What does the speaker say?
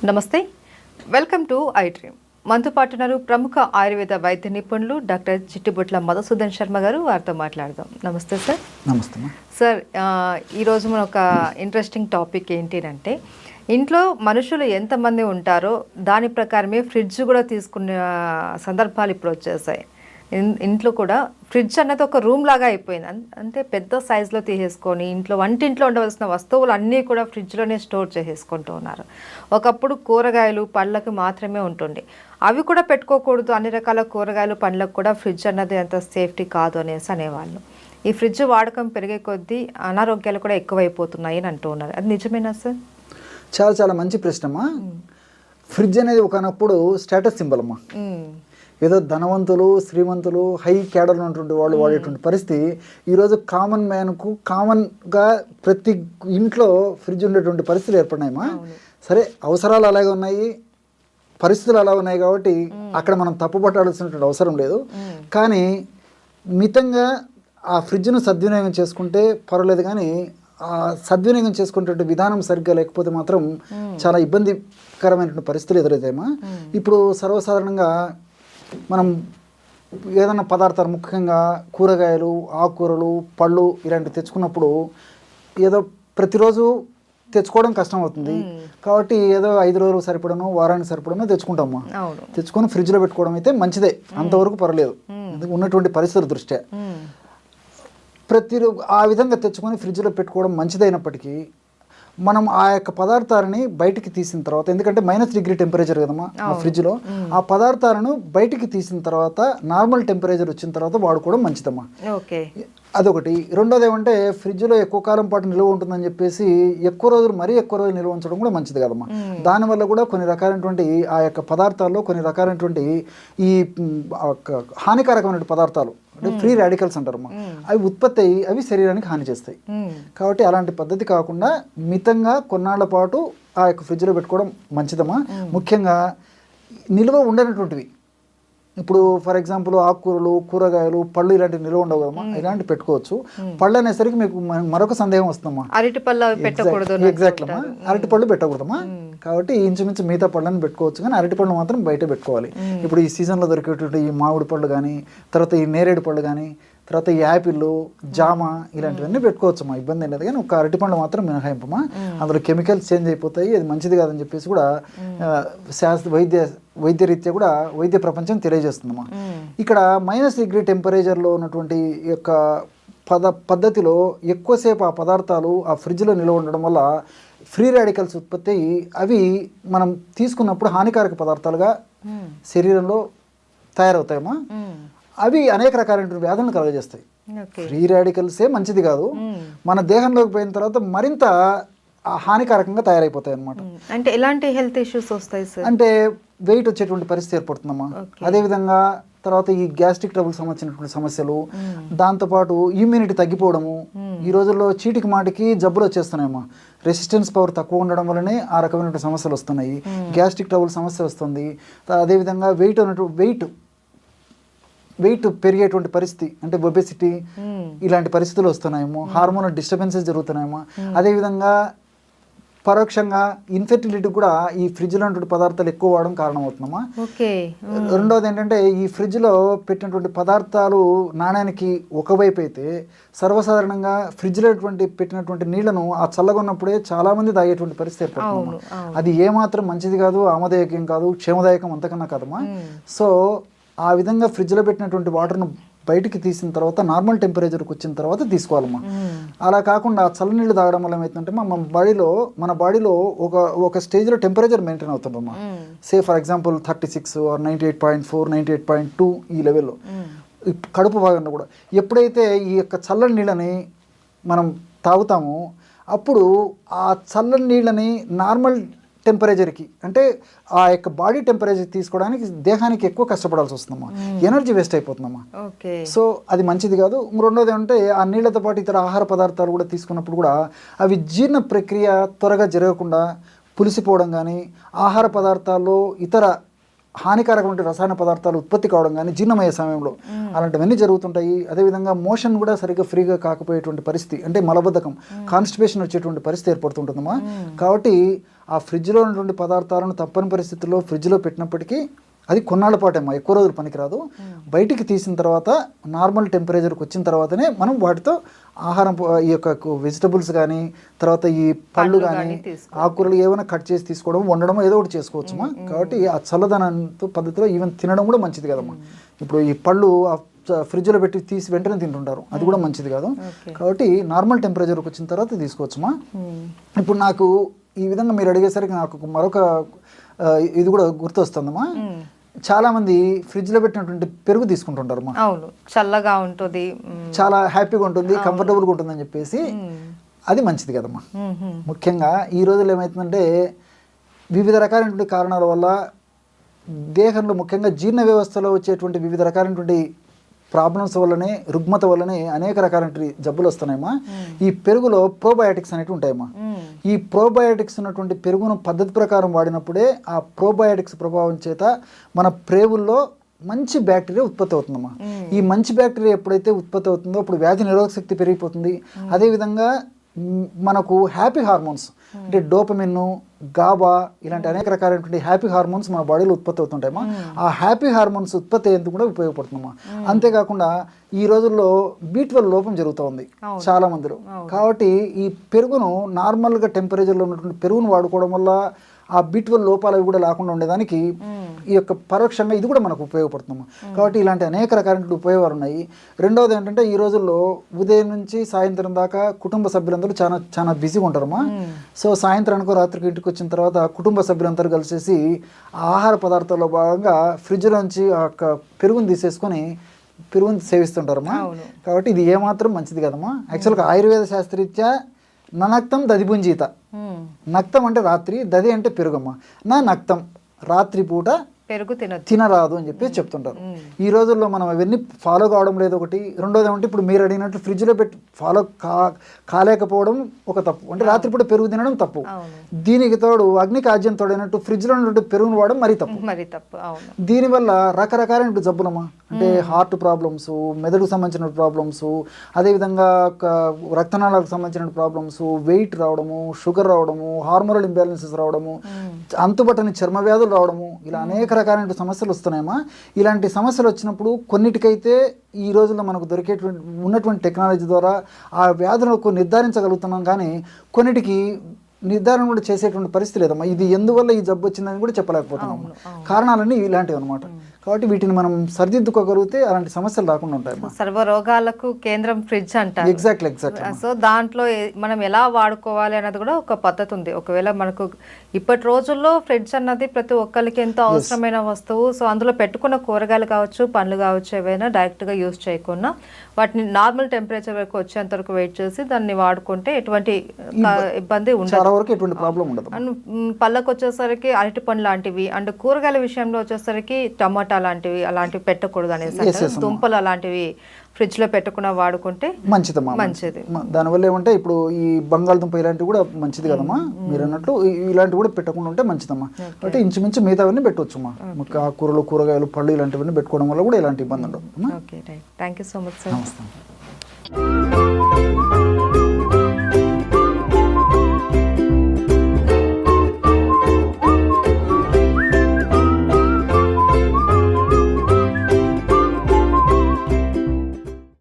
నమస్తే, welcome to I dream. మనతో పాటు ఉన్నారు ప్రముఖ ఆయుర్వేద వైద్య నిపుణులు డాక్టర్ చిట్టిబొట్ల మధుసూదన్ శర్మ గారు. వారితో మాట్లాడదాం. నమస్తే సార్. నమస్తే సార్, ఈరోజు మన ఒక ఇంట్రెస్టింగ్ టాపిక్ ఏంటి అంటే, ఇంట్లో మనుషులు ఎంతమంది ఉంటారో దాని ప్రకారమే ఫ్రిడ్జ్ కూడా తీసుకునే సందర్భాలు ఇప్పుడు వచ్చేసాయి. ఇంట్లో కూడా ఫ్రిడ్జ్ అన్నది ఒక రూమ్ లాగా అయిపోయింది. అంటే పెద్ద సైజులో తీసేసుకొని ఇంట్లో వంటింట్లో ఉండవలసిన వస్తువులు అన్నీ కూడా ఫ్రిడ్జ్లోనే స్టోర్ చేసేసుకుంటూ ఉన్నారు. ఒకప్పుడు కూరగాయలు పండ్లకు మాత్రమే ఉంటుండే, అవి కూడా పెట్టుకోకూడదు, అన్ని రకాల కూరగాయలు పండ్లకు కూడా ఫ్రిడ్జ్ అన్నది అంత సేఫ్టీ కాదు అనేసి అనేవాళ్ళు. ఈ ఫ్రిడ్జ్ వాడకం పెరిగే కొద్దీ అనారోగ్యాలు కూడా ఎక్కువైపోతున్నాయి అని అంటూ ఉన్నారు. అది నిజమేనా సార్? చాలా చాలా మంచి ప్రశ్నమ్మా. ఫ్రిడ్జ్ అనేది ఒకనప్పుడు స్టేటస్ సింబల్ అమ్మా. ఏదో ధనవంతులు, శ్రీమంతులు, హై క్యాడర్లో ఉన్నటువంటి వాళ్ళు వాడేటువంటి పరిస్థితి ఈరోజు కామన్ మ్యాన్కు కామన్గా ప్రతి ఇంట్లో ఫ్రిడ్జ్ ఉండేటువంటి పరిస్థితులు ఏర్పడినాయమ్మా. సరే, అవసరాలు అలాగే ఉన్నాయి, పరిస్థితులు అలా ఉన్నాయి కాబట్టి అక్కడ మనం తప్పుపట్టాల్సినటువంటి అవసరం లేదు. కానీ మితంగా ఆ ఫ్రిడ్జ్ను సద్వినియోగం చేసుకుంటే పర్వాలేదు, కానీ సద్వినియోగం చేసుకునేటువంటి విధానం సరిగ్గా లేకపోతే మాత్రం చాలా ఇబ్బందికరమైనటువంటి పరిస్థితులు ఎదురవుతాయమ్మా. ఇప్పుడు సర్వసాధారణంగా మనం ఏదైనా పదార్థాలు, ముఖ్యంగా కూరగాయలు, ఆకుకూరలు, పళ్ళు ఇలాంటివి తెచ్చుకున్నప్పుడు ఏదో ప్రతిరోజు తెచ్చుకోవడం కష్టం అవుతుంది కాబట్టి ఏదో 5 రోజులు సరిపడను, వారానికి సరిపడను తెచ్చుకుంటాము. తెచ్చుకొని ఫ్రిడ్జ్లో పెట్టుకోవడం అయితే మంచిదే, అంతవరకు పర్వాలేదు ఉన్నటువంటి పరిస్థితుల దృష్ట్యా. ఆ విధంగా తెచ్చుకొని ఫ్రిడ్జ్లో పెట్టుకోవడం మంచిదైనప్పటికీ మనం ఆ యొక్క పదార్థాలని బయటికి తీసిన తర్వాత, ఎందుకంటే -డిగ్రీ టెంపరేచర్ కదమ్మా ఆ ఫ్రిడ్జ్లో, ఆ పదార్థాలను బయటికి తీసిన తర్వాత నార్మల్ టెంపరేచర్ వచ్చిన తర్వాత వాడుకోవడం మంచిదమ్మా. అదొకటి. రెండోది ఏమంటే, ఫ్రిడ్జ్లో ఎక్కువ కాలం పాటు నిల్వ ఉంటుందని చెప్పేసి ఎక్కువ రోజులు నిల్వ ఉంచడం కూడా మంచిది కదమ్మా. దానివల్ల కూడా కొన్ని రకాలైనటువంటి ఆ యొక్క పదార్థాల్లో కొన్ని రకాలైనటువంటి ఈ హానికారకమైన పదార్థాలు అంటే ఫ్రీ రాడికల్స్ అంటారమ్మా, అవి ఉత్పత్తి అయ్యి అవి శరీరానికి హాని చేస్తాయి. కాబట్టి అలాంటి పద్ధతి కాకుండా మితంగా కొన్నాళ్ల పాటు ఆ యొక్క ఫ్రిడ్జ్లో పెట్టుకోవడం మంచిదమ్మా. ముఖ్యంగా నిల్వ ఉండనటువంటివి, ఇప్పుడు ఫర్ ఎగ్జాంపుల్ ఆకుకూరలు, కూరగాయలు, పళ్ళు ఇలాంటివి నిల్వ ఉండవు కదమ్మా, ఇలాంటివి పెట్టుకోవచ్చు. పళ్ళు అనేసరికి మీకు మరొక సందేహం వస్తుందమ్మా, ఎగ్జాక్ట్ అమ్మా, అరటి పళ్ళు పెట్టకూడదమ్మా. కాబట్టి ఇంచుమించు మిగతా పళ్ళని పెట్టుకోవచ్చు, కానీ అరటి పళ్ళు మాత్రం బయట పెట్టుకోవాలి. ఇప్పుడు ఈ సీజన్లో దొరికేటువంటి ఈ మామిడి పళ్ళు కానీ, తర్వాత ఈ నేరేడు పళ్ళు కానీ, తర్వాత ఈ యాపిల్, జామ ఇలాంటివన్నీ పెట్టుకోవచ్చమ్మా, ఇబ్బంది అనేది. కానీ ఒక అరటిపండు మాత్రం మినహాయింపమ్మా, అందులో కెమికల్స్ చేంజ్ అయిపోతాయి, అది మంచిది కాదని చెప్పేసి కూడా వైద్యరీత్యా కూడా వైద్య ప్రపంచం తెలియజేస్తుందమ్మా. ఇక్కడ -డిగ్రీ టెంపరేచర్లో ఉన్నటువంటి యొక్క పద్ధతిలో ఎక్కువసేపు ఆ పదార్థాలు ఆ ఫ్రిడ్జ్లో నిల్వ ఉండడం వల్ల ఫ్రీ రాడికల్స్ ఉత్పత్తి అయ్యి అవి మనం తీసుకున్నప్పుడు హానికారక పదార్థాలుగా శరీరంలో తయారవుతాయమ్మా. అవి అనేక రకాలైన వ్యాధులను కలుగజేస్తాయి. ఫ్రీ రాడికల్సే మంచిది కాదు, మన దేహంలోకి పోయిన తర్వాత మరింత హానికారకంగా తయారైపోతాయి అన్నమాట. అంటే ఎలాంటి హెల్త్ ఇష్యూస్ వస్తాయి సార్? అంటే వెయిట్ వచ్చేటువంటి పరిస్థితి ఏర్పడుతుందమ్మా. అదేవిధంగా తర్వాత ఈ గ్యాస్ట్రిక్ ట్రబుల్ సంబంధించినటువంటి సమస్యలు, దాంతోపాటు ఇమ్యూనిటీ తగ్గిపోవడము, ఈ రోజుల్లో చీటికి మాటికి జబ్బులు వచ్చేస్తున్నాయమ్మా. రెసిస్టెన్స్ పవర్ తక్కువ ఉండడం వల్లనే ఆ రకమైన సమస్యలు వస్తున్నాయి. గ్యాస్ట్రిక్ ట్రబుల్ సమస్య వస్తుంది. అదేవిధంగా వెయిట్ పెరిగేటువంటి పరిస్థితి, అంటే ఒబెసిటీ ఇలాంటి పరిస్థితులు వస్తున్నాయేమో, హార్మోనల్ డిస్టర్బెన్సెస్ జరుగుతున్నాయేమో. అదేవిధంగా పరోక్షంగా ఇన్ఫెర్టిలిటీ కూడా ఈ ఫ్రిడ్జ్లో ఉన్నటువంటి పదార్థాలు ఎక్కువ వాడడం కారణమవుతుందమ్మా. రెండవది ఏంటంటే, ఈ ఫ్రిడ్జ్లో పెట్టినటువంటి పదార్థాలు నాణ్యానికి ఒకవైపు అయితే, సర్వసాధారణంగా ఫ్రిడ్జ్లో పెట్టినటువంటి నీళ్లను ఆ చల్లగా ఉన్నప్పుడే చాలామంది తాగేటువంటి పరిస్థితి ఏర్పడుతుంది. అది ఏమాత్రం మంచిది కాదు, ఆమదాయకం కాదు, క్షేమదాయకం అంతకన్నా కాదమ్మా. సో ఆ విధంగా ఫ్రిడ్జ్లో పెట్టినటువంటి వాటర్ను బయటికి తీసిన తర్వాత నార్మల్ టెంపరేచర్కి వచ్చిన తర్వాత తీసుకోవాలమ్మా. అలా కాకుండా చల్లనీళ్ళు తాగడం వల్ల ఏమవుతుందంటే మన బాడీలో ఒక స్టేజ్లో టెంపరేచర్ మెయింటైన్ అవుతుందమ్మా. సే ఫర్ ఎగ్జాంపుల్ 36 or 98.4, 98.2 ఈ లెవెల్లో కడుపు భాగంలో కూడా. ఎప్పుడైతే ఈ యొక్క చల్లని నీళ్ళని మనం తాగుతామో అప్పుడు ఆ చల్లని నీళ్ళని నార్మల్ టెంపరేచర్కి, అంటే ఆ యొక్క బాడీ టెంపరేచర్ తీసుకోవడానికి దేహానికి ఎక్కువ కష్టపడాల్సి వస్తుందమ్మా, ఎనర్జీ వేస్ట్ అయిపోతుందమ్మా. సో అది మంచిది కాదు. రెండోది అంటే, ఆ నీళ్లతో పాటు ఇతర ఆహార పదార్థాలు కూడా తీసుకున్నప్పుడు కూడా అవి జీర్ణ ప్రక్రియ త్వరగా జరగకుండా పులిసిపోవడం కానీ, ఆహార పదార్థాల్లో ఇతర హానికారకమైన రసాయన పదార్థాలు ఉత్పత్తి కావడం కానీ జీర్ణమయ్యే సమయంలో అలాంటివన్నీ జరుగుతుంటాయి. అదేవిధంగా మోషన్ కూడా సరిగ్గా ఫ్రీగా కాకపోయేటువంటి పరిస్థితి, అంటే మలబద్ధకం, కాన్స్టిపేషన్ వచ్చేటువంటి పరిస్థితి ఏర్పడుతుంటుందమ్మా. కాబట్టి ఆ ఫ్రిడ్జ్లో ఉన్నటువంటి పదార్థాలను తప్పని పరిస్థితుల్లో ఫ్రిడ్జ్లో పెట్టినప్పటికీ అది కొన్నాళ్ళ పాటేమ్మా, ఎక్కువ రోజులు పనికిరాదు. బయటికి తీసిన తర్వాత నార్మల్ టెంపరేచర్కి వచ్చిన తర్వాతనే మనం వాటితో ఆహారం, ఈ యొక్క వెజిటబుల్స్ కానీ, తర్వాత ఈ పళ్ళు కానీ, ఆకుకూరలు ఏమైనా కట్ చేసి తీసుకోవడం, వండడం ఏదో ఒకటి చేసుకోవచ్చుమా. కాబట్టి ఆ చల్లదనంతో పద్ధతిలో ఈవెన్ తినడం కూడా మంచిది కదమ్మా. ఇప్పుడు ఈ పళ్ళు ఫ్రిడ్జ్లో పెట్టి తీసి వెంటనే తింటుంటారు, అది కూడా మంచిది కాదు. కాబట్టి నార్మల్ టెంపరేచర్కి వచ్చిన తర్వాత తీసుకోవచ్చుమా. ఇప్పుడు నాకు ఈ విధంగా మీరు అడిగేసరికి నాకు మరొక ఇది కూడా గుర్తొస్తుందమ్మా. చాలా మంది ఫ్రిడ్జ్ లో పెట్టినటువంటి పెరుగు తీసుకుంటుంటారు. అవును, చల్లగా ఉంటుంది, చాలా హ్యాపీగా ఉంటుంది, కంఫర్టబుల్గా ఉంటుంది అని చెప్పేసి. అది మంచిది కదమ్మా. ముఖ్యంగా ఈ రోజుల్లో ఏమవుతుందంటే వివిధ రకాలైనటువంటి కారణాల వల్ల దేహంలో ముఖ్యంగా జీర్ణ వ్యవస్థలో వచ్చేటువంటి వివిధ రకాలైనటువంటి ప్రాబ్లమ్స్ వల్లనే, రుగ్మత వల్లనే అనేక రకాలైన జబ్బులు వస్తున్నాయమ్మా. ఈ పెరుగులో ప్రోబయాటిక్స్ అనేవి ఉంటాయమ్మా. ఈ ప్రోబయాటిక్స్ ఉన్నటువంటి పెరుగును పద్ధతి ప్రకారం వాడినప్పుడే ఆ ప్రోబయాటిక్స్ ప్రభావం చేత మన ప్రేవుల్లో మంచి బ్యాక్టీరియా ఉత్పత్తి అవుతుందమ్మా. ఈ మంచి బ్యాక్టీరియా ఎప్పుడైతే ఉత్పత్తి అవుతుందో అప్పుడు వ్యాధి నిరోధక శక్తి పెరిగిపోతుంది. అదేవిధంగా మనకు హ్యాపీ హార్మోన్స్ అంటే డోపమిన్, గాబా ఇలాంటి అనేక రకాలైనటువంటి హ్యాపీ హార్మోన్స్ మన బాడీలో ఉత్పత్తి అవుతుంటాయమ్మా. ఆ హ్యాపీ హార్మోన్స్ ఉత్పత్తి అయ్యేందుకు కూడా ఉపయోగపడుతుందమ్మా. అంతేకాకుండా ఈ రోజుల్లో B12 లోపం జరుగుతూ ఉంది చాలా మందిలో. కాబట్టి ఈ పెరుగును నార్మల్గా టెంపరేచర్లో ఉన్నటువంటి పెరుగును వాడుకోవడం వల్ల ఆ B12 లోపాలు కూడా లేకుండా ఉండేదానికి ఈ యొక్క పరోక్షంగా ఇది కూడా మనకు ఉపయోగపడుతుందమ్మా. కాబట్టి ఇలాంటి అనేక రకాలైన ఉపయోగాలు ఉన్నాయి. రెండవది ఏంటంటే ఈ రోజుల్లో ఉదయం నుంచి సాయంత్రం దాకా కుటుంబ సభ్యులందరూ చాలా చాలా బిజీగా ఉంటారమ్మా. సో సాయంత్రానికి రాత్రికి ఇంటికి వచ్చిన తర్వాత కుటుంబ సభ్యులందరూ కలిసేసి ఆహార పదార్థాల్లో భాగంగా ఫ్రిడ్జ్లోంచి ఆ యొక్క పెరుగుని తీసేసుకొని పెరుగుని సేవిస్తుంటారమ్మా. కాబట్టి ఇది ఏమాత్రం మంచిది కదమ్మా. యాక్చువల్గా ఆయుర్వేద శాస్త్రరీత్యా నక్తం దదిపుంజీత. నక్తం అంటే రాత్రి, దది అంటే పెరుగమ్మ. నక్తం రాత్రి పూట పెరుగు తినరాదు అని చెప్పి చెప్తుంటారు. ఈ రోజుల్లో మనం అవన్నీ ఫాలో కావడం లేదు ఒకటి. రెండోది ఏమంటే ఇప్పుడు మీరు అడిగినట్టు ఫ్రిడ్జ్లో పెట్టి ఫాలో కాలేకపోవడం ఒక తప్పు, అంటే రాత్రిపూట పెరుగు తినడం తప్పు. దీనికి తోడు అగ్నికి ఆజ్యం తోడైనట్టు ఫ్రిడ్జ్లో ఉన్నట్టు పెరుగును వాడడం మరీ తప్పు. దీనివల్ల రకరకాలైన జబ్బులమ్మా, అంటే హార్ట్ ప్రాబ్లమ్స్, మెదడుకు సంబంధించిన ప్రాబ్లమ్స్, అదేవిధంగా రక్తనాళాలకు సంబంధించిన ప్రాబ్లమ్స్, వెయిట్ రావడము, షుగర్ రావడము, హార్మోనల్ ఇంబ్యాలెన్సెస్ రావడము, అంతుబట్టని చర్మ వ్యాధులు రావడము, ఇలా అనేక రకాలైన సమస్యలు వస్తున్నాయమ్మా. ఇలాంటి సమస్యలు వచ్చినప్పుడు కొన్నిటికైతే ఈ రోజుల్లో మనకు దొరికేటువంటి ఉన్నటువంటి టెక్నాలజీ ద్వారా ఆ వ్యాధులకు నిర్ధారించగలుగుతున్నాం, కానీ కొన్నిటికి నిర్ధారణ కూడా చేసేటువంటి పరిస్థితి లేదమ్మా. ఇది ఎందువల్ల ఈ జబ్బు వచ్చిందని కూడా చెప్పలేకపోతున్నాం. కారణాలన్నీ ఇలాంటివి అనమాట. కాబట్టి వీటిని మనం సరిదిద్దుకోగలిగితే అలాంటి సమస్యలు రాకుండా ఉంటాయి. సర్వ రోగాలకు కేంద్రం ఫ్రిడ్జ్ అంటారు. ఎగ్జాక్ట్లీ. సో దాంట్లో మనం ఎలా వాడుకోవాలి అన్నది కూడా ఒక పద్ధతి ఉంది. ఒకవేళ మనకు ఇప్పటి రోజుల్లో ఫ్రిడ్జ్ అన్నది ప్రతి ఒక్కరికి ఎంతో అవసరమైన వస్తువు. సో అందులో పెట్టుకున్న కూరగాయలు కావచ్చు, పండ్లు కావచ్చు, ఏవైనా డైరెక్ట్గా యూజ్ చేయకుండా వాటిని నార్మల్ టెంపరేచర్ వరకు వచ్చేంత వరకు వెయిట్ చేసి దాన్ని వాడుకుంటే ఎటువంటి ఇబ్బంది ఉండదు. అండ్ పళ్ళకు వచ్చేసరికి అరటి పండు లాంటివి, అండ్ కూరగాయల విషయంలో వచ్చేసరికి టమాటా లాంటివి అలాంటివి పెట్టకూడదు అనేసి, దుంపలు అలాంటివి ఫ్రిడ్జ్ లో పెట్టకుండా వాడుకుంటే మంచిది. దానివల్ల ఏమంటే ఇప్పుడు ఈ బంగాళదుంప ఇలాంటివి కూడా మంచిది కదమ్మా. మీరు అన్నట్లు ఇలాంటివి కూడా పెట్టకుండా ఉంటే మంచిదమ్మా. అంటే ఇంచుమించు మిగతావన్నీ పెట్టవచ్చుమ్మా. కూరలు, కూరగాయలు, పళ్ళు ఇలాంటివన్నీ పెట్టుకోవడం వల్ల కూడా ఎలాంటి ఇబ్బంది ఉండదు. Okay, right. Thank you so much sir. నమస్తే.